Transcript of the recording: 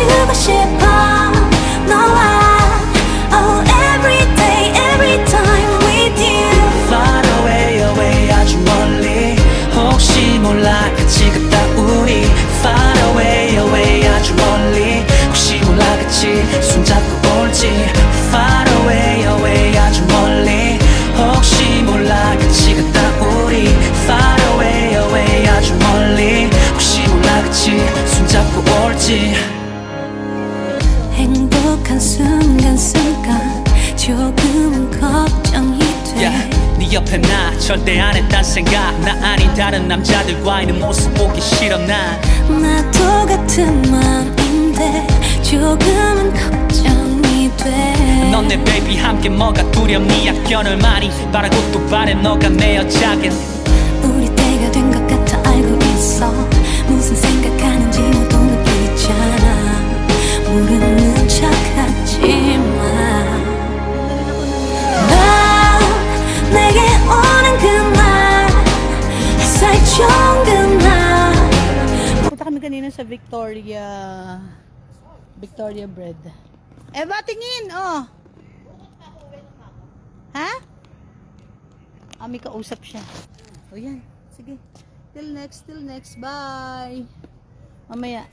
멈추고 싶어 너와 Oh every day every time with you Far away away 아주 멀리 혹시 몰라 같이 갔다 우리 Far away away 아주 멀리 혹시 몰라 같이 손잡고 올지 Far away away 아주 멀리 혹시 몰라 같이 갔다 우리 Far away away 아주 멀리 혹시 몰라 같이 손잡고 올지 행복한 순간순간 조금은 걱정이 돼 네 옆에 나 절대 안 했단 생각 나 아닌 다른 남자들과 있는 모습 보기 싫어 나도 같은 마음인데 조금은 걱정이 돼 넌 내 베이비 함께 뭐가 두렵니 약견을 많이 바라고 또 바래 너가 내 여자긴 우리 때가 된 것 같아 알고 있어 무슨 생각하는지 모두 느끼잖아 모르는 척하지마 넌 내게 오는 그날 햇살 좋은 그날 Punta kami kanina sa Victoria Bread. Eva, tingin, oh. Ha? May kausap siya. O yan, sige. Till next, bye. Mamaya.